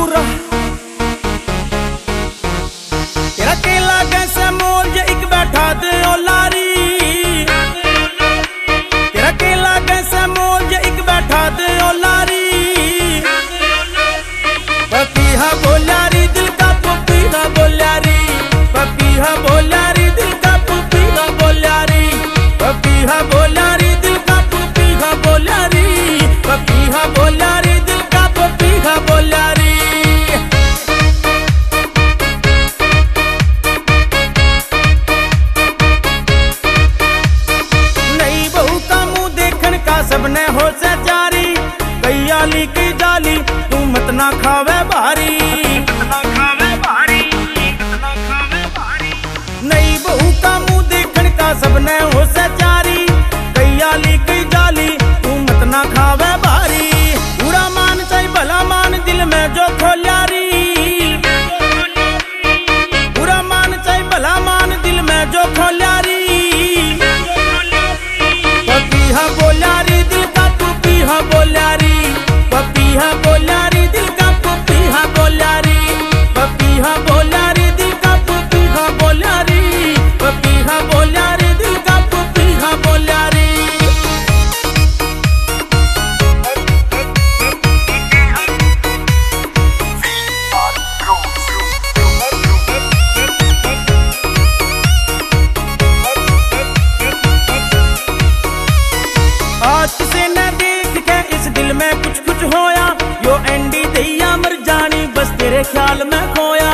पूरा तेरा केला कैसे मोल जे एक बैठा दे ओ लारी। तेरा केला कैसे मोल जे एक बैठा दे ओ लारी। पपीहा बोल्यारी दिल का पपीहा बोल्यारी। पपीहा बोल्यारी दिल का पपीहा बोल्यारी। पपीहा बोल्यारी दिल का पपीहा बोल्यारी। पपीहा बोल्यारी दिल का पपीहा बोल्यारी। नई बहू का मुंह देखन का सबने हो से जारी। कई आली की जाली तू मत ना खावे भारी। नई बहू का मुंह देखन का सबने हो से जारी। कई आली की जाली तू मत ना खावे भारी। बुरा मान चाहे भला मान दिल में जो खोल्यारी। बुरा मान चाहे भला मान दिल में जो खोल्यारी। पपीहा बोल्यारी दिल का पपीहा बोल्यारी। पपीहा बोल्यारी दिल का पपीहा बोल्यारी। पपीहा बोल्यारी दिल का पपीहा बोल्यारी। पपीहा बोल्यारी दिल का पपीहा बोल्यारी। आज किसे न देख के इस दिल में कुछ कुछ होया। यो एंडी दैया मर जानी बस तेरे ख्याल में खोया।